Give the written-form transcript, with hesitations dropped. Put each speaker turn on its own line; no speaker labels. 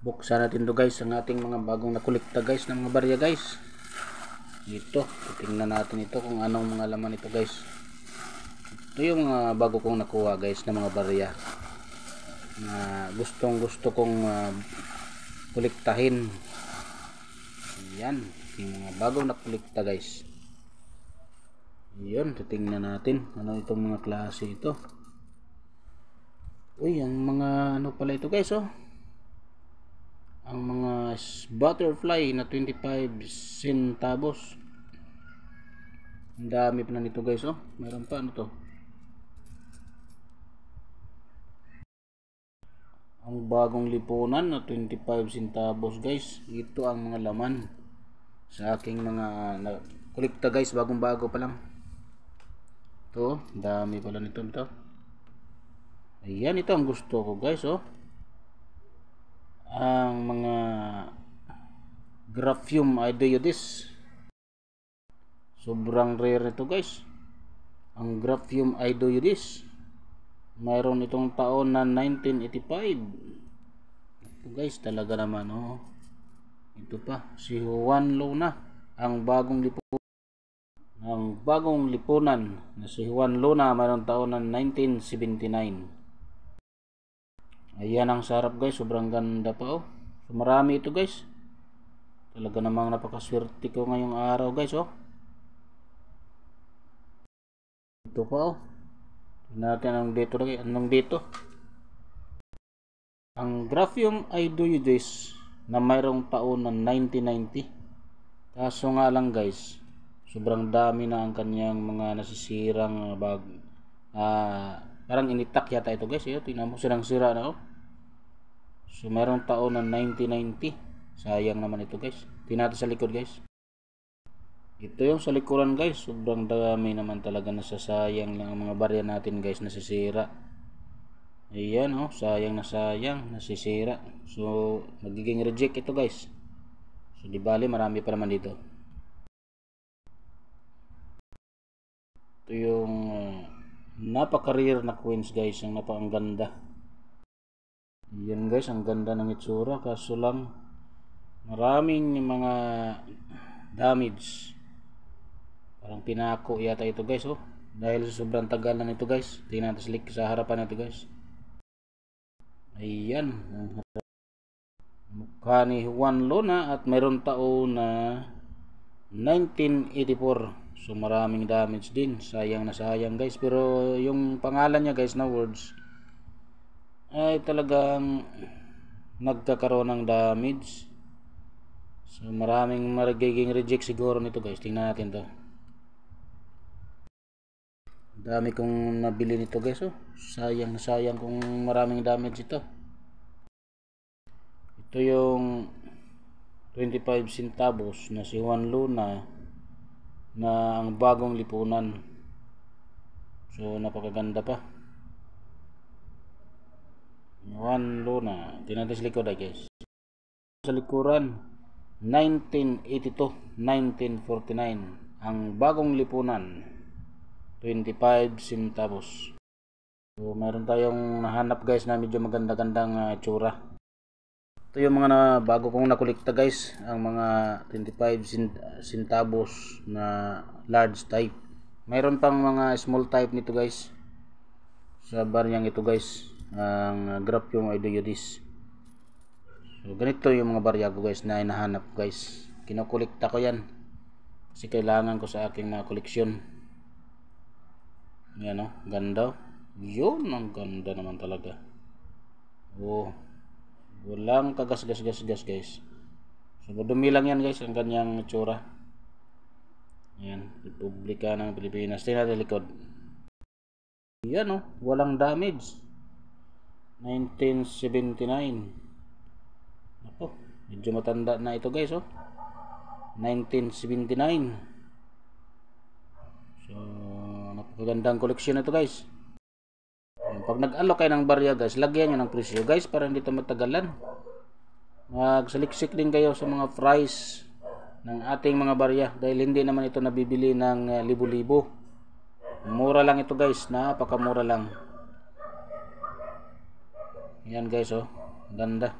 Buksan natin to guys, ang ating mga bagong nakolekta guys ng mga barya guys. Ito, tingnan natin ito kung anong mga laman ito guys. Ito yung mga bago kong nakuha guys ng mga barya na gustong gusto kong kolektahin. Yan, yung mga bagong nakolekta guys. Yun, titingnan natin ano itong mga klase ito. Uy, ang mga ano pala ito guys, oh. Ang mga butterfly na 25 centavos. Ang dami pa na nito guys, oh. Meron pa ano to. Ang bagong lipunan na 25 centavos guys. Ito ang mga laman sa aking mga kolekta guys, bagong bago pa lang. Ito, dami pala nito. Ayan, ito ang gusto ko guys, oh. Ang mga Graphium Iodoides. Sobrang rare ito guys. Ang Graphium Iodoides. Mayroon itong taon na 1985. Ito guys, talaga naman, oh. Ito pa, si Juan Luna, ang bagong lipunan na si Juan Luna, mayroong taon na 1979. Ayan ang sarap guys, sobrang ganda pa, oh. So, marami ito guys. Talaga namang napakaswerte ko ngayong araw guys, oh. Ito pa, oh. Tingnan natin anong dito. Ang Graphium Iodoides na mayroong taon na 1990. Kaso nga lang guys, sobrang dami na ang kanyang mga nasisirang parang initak yata ito guys. Tingnan mo, silang sira na, oh. So mayroong taon na 1990. Sayang naman ito guys. Tingnan natin sa likod guys. Ito yung sa likuran guys. Sobrang dami naman talaga, nasasayang lang ang mga barya natin guys, nasisira. Ayan, oh, sayang na sayang, nasisira. So magiging reject ito guys. So di bali, marami pa naman dito. Ito yung napaka-rare na coins guys, ang napakaganda. Yan guys, ang ganda ng itsura, kaso lang maraming mga damage. Parang pinako yata ito guys, oh. Dahil sobrang tagal na nito guys. Tingnan natin sa harapan natin guys. Ayan, mukha ni Juan Luna at mayroon taon na 1984. So maraming damage din. Sayang na sayang guys. Pero yung pangalan niya guys na words ay talagang nagkakaroon ng damage. So maraming magiging reject siguro nito guys. Tingnan natin to. Dami kong nabili nito guys, oh. Sayang na sayang kung maraming damage ito. Ito yung 25 centavos na si Juan Luna na ang bagong lipunan. So napakaganda pa. Juan Luna. Tingnan natin sa likod guys. Sa likuran 1982, 1949 ang bagong lipunan 25 centavos. So meron tayong nahanap guys na medyo maganda-gandang tsura. Ito yung mga bago kong nakolekta guys, ang mga 25 centavos na large type. Mayroon pang mga small type nito guys sa baryang ito guys, ang Graphium Iodoides. So ganito yung mga barya ko guys na hinahanap guys. Kinokolekta ko yan kasi kailangan ko sa aking mga koleksyon. Yan, oh, ganda. Yun, ang ganda naman talaga. Oh, walang kagas-gas guys. So madumi lang yan guys ang kanyang itsura. Yan, Republika ng Pilipinas. Tingnan natin likod. Yan, oh, walang damage. 1979. Ako, medyo matanda na ito guys, oh. 1979. So napakagandang koleksyon ito guys. Pag nag-alok kayo ng barya guys, lagyan nyo ng presyo guys para hindi ito matagalan. Magsaliksik din kayo sa mga price ng ating mga barya dahil hindi naman ito nabibili ng libo-libo. Mura lang ito guys, napakamura lang. Yan guys, oh, ganda.